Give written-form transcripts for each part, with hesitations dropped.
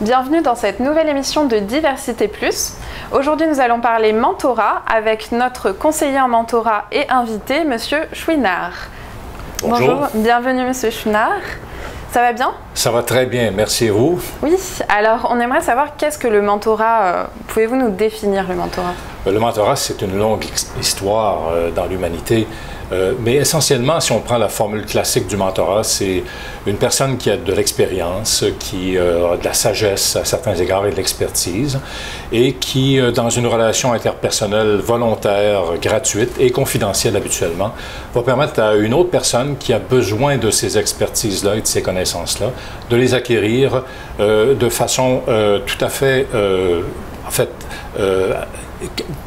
Bienvenue dans cette nouvelle émission de Diversité Plus. Aujourd'hui, nous allons parler mentorat avec notre conseiller en mentorat et invité, Monsieur Chouinard. Bonjour. Bienvenue Monsieur Chouinard. Ça va bien? Ça va très bien, merci et vous? Oui, alors on aimerait savoir qu'est-ce que le mentorat, pouvez-vous nous définir le mentorat? Le mentorat, c'est une longue histoire dans l'humanité, mais essentiellement, si on prend la formule classique du mentorat, c'est une personne qui a de l'expérience, qui a de la sagesse à certains égards et de l'expertise, et qui, dans une relation interpersonnelle volontaire, gratuite et confidentielle habituellement, va permettre à une autre personne qui a besoin de ces expertises-là et de ces connaissances-là, de les acquérir de façon tout à fait,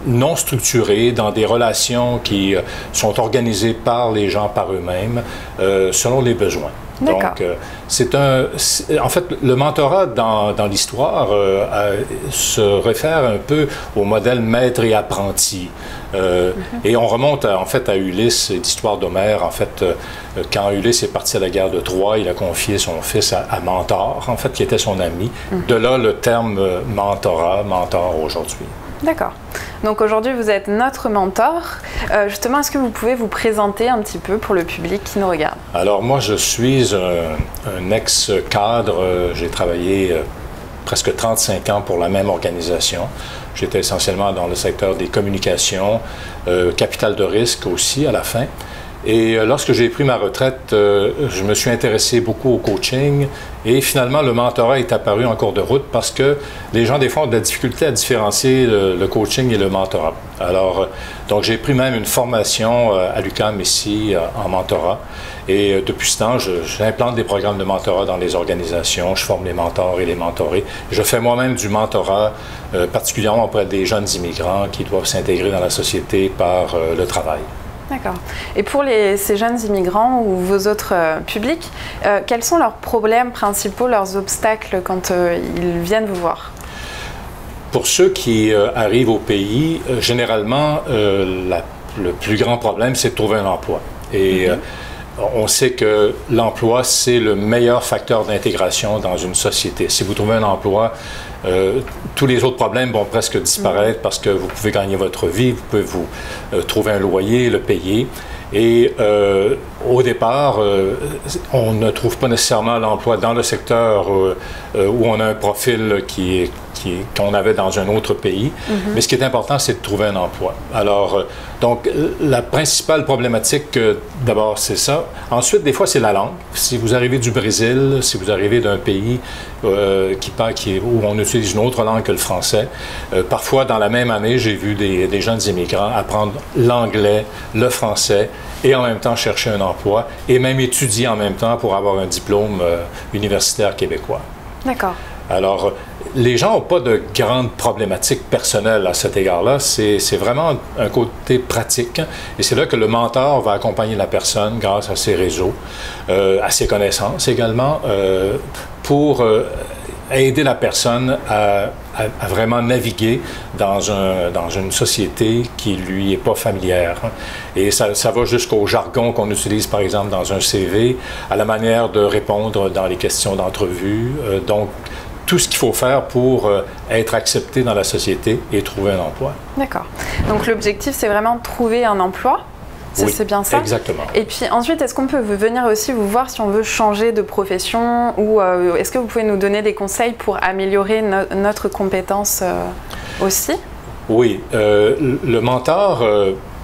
non structurées, dans des relations qui sont organisées par les gens par eux-mêmes, selon les besoins. Donc, en fait, le mentorat dans l'histoire se réfère un peu au modèle maître et apprenti. Et on remonte en fait à Ulysse, l'histoire d'Homère. En fait, quand Ulysse est parti à la guerre de Troie, il a confié son fils à Mentor, en fait, qui était son ami. De là le terme mentor aujourd'hui. D'accord. Donc aujourd'hui, vous êtes notre mentor. Justement, est-ce que vous pouvez vous présenter un petit peu pour le public qui nous regarde? Alors moi, je suis un ex-cadre. J'ai travaillé presque 35 ans pour la même organisation. J'étais essentiellement dans le secteur des communications, capital de risque aussi à la fin. Et lorsque j'ai pris ma retraite, je me suis intéressé beaucoup au coaching et finalement le mentorat est apparu en cours de route parce que les gens des fois ont de la difficulté à différencier le coaching et le mentorat. Alors, donc j'ai pris même une formation à l'UQAM ici en mentorat et depuis ce temps, j'implante des programmes de mentorat dans les organisations, je forme les mentors et les mentorés. Je fais moi-même du mentorat, particulièrement auprès des jeunes immigrants qui doivent s'intégrer dans la société par le travail. D'accord. Et pour ces jeunes immigrants ou vos autres publics, quels sont leurs problèmes principaux, leurs obstacles quand ils viennent vous voir? Pour ceux qui arrivent au pays, généralement, le plus grand problème, c'est de trouver un emploi. Et on sait que l'emploi, c'est le meilleur facteur d'intégration dans une société. Si vous trouvez un emploi, tous les autres problèmes vont presque disparaître parce que vous pouvez gagner votre vie, vous pouvez vous trouver un loyer, le payer. Et au départ, on ne trouve pas nécessairement l'emploi dans le secteur où on a un profil qu'on avait dans un autre pays. Mais ce qui est important, c'est de trouver un emploi. Alors, donc, la principale problématique, d'abord, c'est ça. Ensuite, des fois, c'est la langue. Si vous arrivez du Brésil, si vous arrivez d'un pays où on utilise une autre langue que le français, parfois, dans la même année, j'ai vu des jeunes immigrants apprendre l'anglais, le français, et en même temps chercher un emploi, et même étudier en même temps pour avoir un diplôme universitaire québécois. D'accord. Alors, les gens n'ont pas de grandes problématiques personnelles à cet égard-là. C'est vraiment un côté pratique. Et c'est là que le mentor va accompagner la personne grâce à ses réseaux, à ses connaissances également, pour aider la personne à vraiment naviguer dans une société qui lui est pas familière. Et ça va jusqu'au jargon qu'on utilise, par exemple, dans un CV, à la manière de répondre dans les questions d'entrevue. Donc, tout ce qu'il faut faire pour être accepté dans la société et trouver un emploi. D'accord. Donc l'objectif, c'est vraiment de trouver un emploi? Oui, c'est bien ça? Exactement. Et puis ensuite, est-ce qu'on peut venir aussi vous voir si on veut changer de profession ou est-ce que vous pouvez nous donner des conseils pour améliorer notre compétence aussi? Oui, le mentor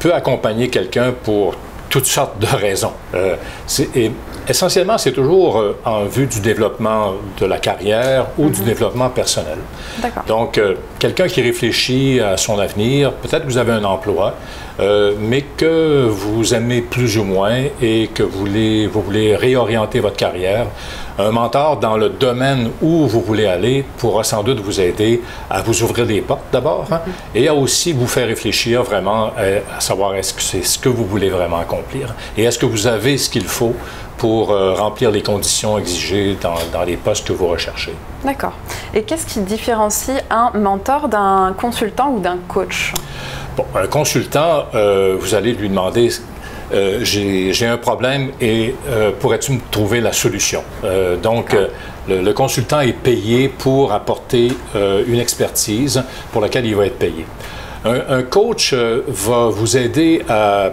peut accompagner quelqu'un pour toutes sortes de raisons. Essentiellement, c'est toujours en vue du développement de la carrière ou du développement personnel. Donc, quelqu'un qui réfléchit à son avenir, peut-être que vous avez un emploi, mais que vous aimez plus ou moins et que vous voulez réorienter votre carrière. Un mentor dans le domaine où vous voulez aller pourra sans doute vous aider à vous ouvrir les portes d'abord et à aussi vous faire réfléchir vraiment à savoir est-ce que c'est ce que vous voulez vraiment accomplir et est-ce que vous avez ce qu'il faut pour remplir les conditions exigées dans les postes que vous recherchez. D'accord. Et qu'est-ce qui différencie un mentor d'un consultant ou d'un coach? Bon, un consultant, vous allez lui demander j'ai un problème et pourrais-tu me trouver la solution? Donc, Le consultant est payé pour apporter une expertise pour laquelle il va être payé. Un coach va vous aider à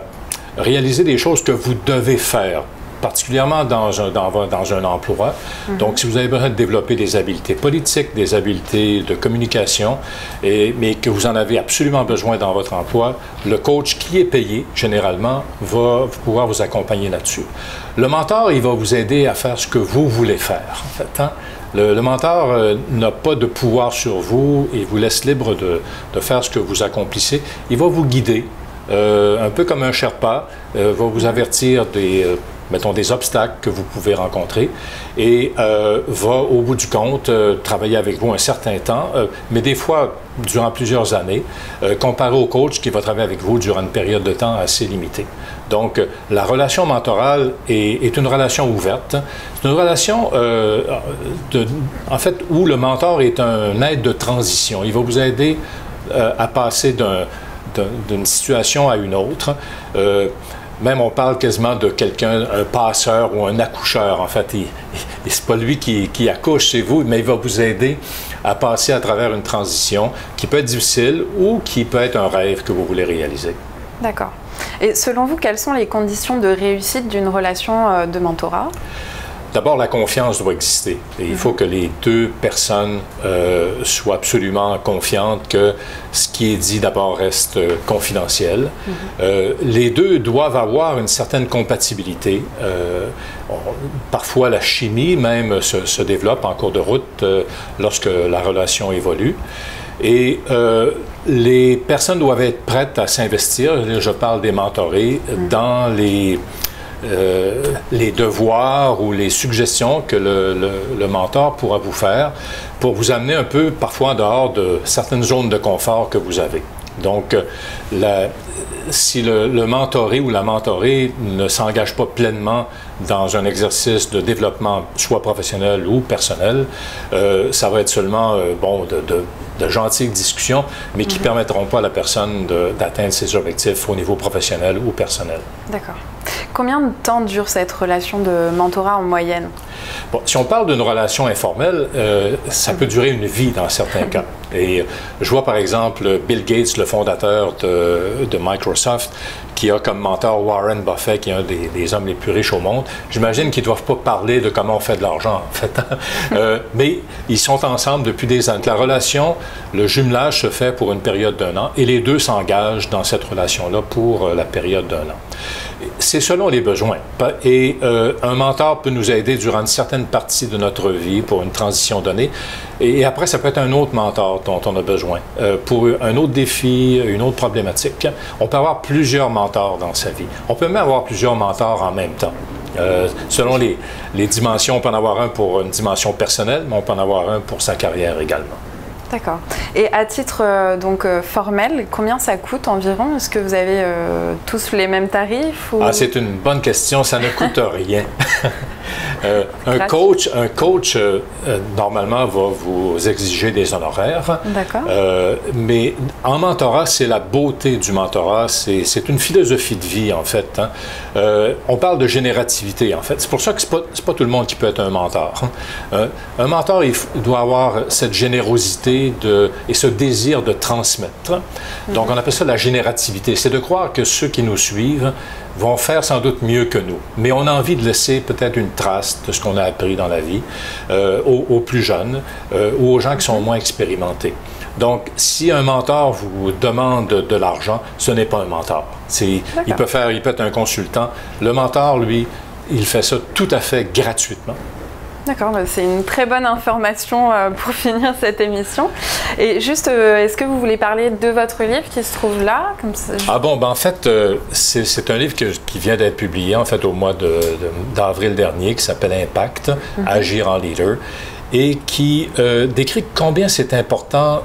réaliser des choses que vous devez faire, particulièrement dans un emploi. Donc, si vous avez besoin de développer des habiletés politiques, des habiletés de communication, mais que vous en avez absolument besoin dans votre emploi, le coach qui est payé, généralement, va pouvoir vous accompagner là-dessus. Le mentor, il va vous aider à faire ce que vous voulez faire, en fait, hein? Le mentor n'a pas de pouvoir sur vous et vous laisse libre de faire ce que vous accomplissez. Il va vous guider, un peu comme un Sherpa, va vous avertir mettons, des obstacles que vous pouvez rencontrer et va, au bout du compte, travailler avec vous un certain temps, mais des fois durant plusieurs années, comparé au coach qui va travailler avec vous durant une période de temps assez limitée. Donc, la relation mentorale est une relation ouverte. C'est une relation, en fait, où le mentor est un aide de transition. Il va vous aider à passer d'une situation à une autre. Même on parle quasiment de quelqu'un, un passeur ou un accoucheur. En fait, c'est pas lui qui accouche, c'est vous, mais il va vous aider à passer à travers une transition qui peut être difficile ou qui peut être un rêve que vous voulez réaliser. D'accord. Et selon vous, quelles sont les conditions de réussite d'une relation de mentorat? D'abord, la confiance doit exister. Et il faut que les deux personnes soient absolument confiantes que ce qui est dit d'abord reste confidentiel. Les deux doivent avoir une certaine compatibilité. Parfois, la chimie même se développe en cours de route lorsque la relation évolue. Et les personnes doivent être prêtes à s'investir, je parle des mentorés, dans les devoirs ou les suggestions que le mentor pourra vous faire pour vous amener un peu parfois en dehors de certaines zones de confort que vous avez. Donc, si le mentoré ou la mentorée ne s'engage pas pleinement dans un exercice de développement, soit professionnel ou personnel, ça va être seulement de gentilles discussions, mais qui ne permettront pas à la personne d'atteindre ses objectifs au niveau professionnel ou personnel. D'accord. Combien de temps dure cette relation de mentorat en moyenne? Bon, si on parle d'une relation informelle, ça peut durer une vie dans certains cas. Et je vois par exemple Bill Gates, le fondateur de Microsoft, qui a comme mentor Warren Buffett, qui est un des hommes les plus riches au monde. J'imagine qu'ils ne doivent pas parler de comment on fait de l'argent, en fait. Mais ils sont ensemble depuis des années. La relation, le jumelage se fait pour une période d'1 an et les deux s'engagent dans cette relation-là pour la période d'1 an. C'est selon les besoins. Et un mentor peut nous aider durant une certaine partie de notre vie pour une transition donnée. Et après, ça peut être un autre mentor dont on a besoin pour un autre défi, une autre problématique. On peut avoir plusieurs mentors dans sa vie. On peut même avoir plusieurs mentors en même temps. Selon les dimensions, on peut en avoir un pour une dimension personnelle, mais on peut en avoir un pour sa carrière également. D'accord. Et à titre formel, combien ça coûte environ? Est-ce que vous avez tous les mêmes tarifs ou... C'est une bonne question. Ça ne coûte rien. Un coach normalement, va vous exiger des honoraires. D'accord. Mais en mentorat, c'est la beauté du mentorat. C'est une philosophie de vie, en fait. Hein. On parle de générativité, en fait. C'est pour ça que c'est pas tout le monde qui peut être un mentor. Hein. Un mentor, il doit avoir cette générosité et ce désir de transmettre. Donc, on appelle ça la générativité. C'est de croire que ceux qui nous suivent vont faire sans doute mieux que nous. Mais on a envie de laisser peut-être une trace de ce qu'on a appris dans la vie aux plus jeunes ou aux gens qui sont moins expérimentés. Donc, si un mentor vous demande de l'argent, ce n'est pas un mentor. Il peut être un consultant. Le mentor, lui, il fait ça tout à fait gratuitement. D'accord, c'est une très bonne information pour finir cette émission. Et juste, est-ce que vous voulez parler de votre livre qui se trouve là comme ça, en fait, c'est un livre qui vient d'être publié en fait au mois d'avril dernier, qui s'appelle Impact, Agir en leader, et qui décrit combien c'est important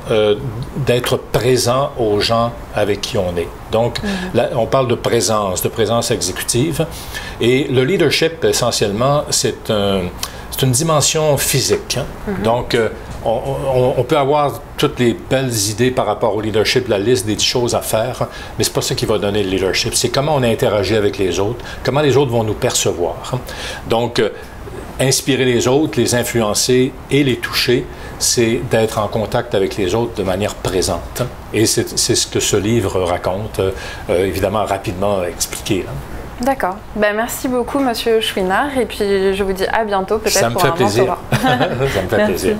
d'être présent aux gens avec qui on est. Donc, là, on parle de présence exécutive. Et le leadership, essentiellement, c'est une dimension physique. Hein? Donc, on peut avoir toutes les belles idées par rapport au leadership, la liste des choses à faire, mais c'est pas ça qui va donner le leadership. C'est comment on interagit avec les autres, comment les autres vont nous percevoir. Donc, inspirer les autres, les influencer et les toucher, c'est d'être en contact avec les autres de manière présente. Et c'est ce que ce livre raconte, évidemment rapidement expliqué. D'accord. Ben, merci beaucoup, Monsieur Chouinard. Et puis, je vous dis à bientôt, peut-être pour un mentorat. Ça me fait plaisir.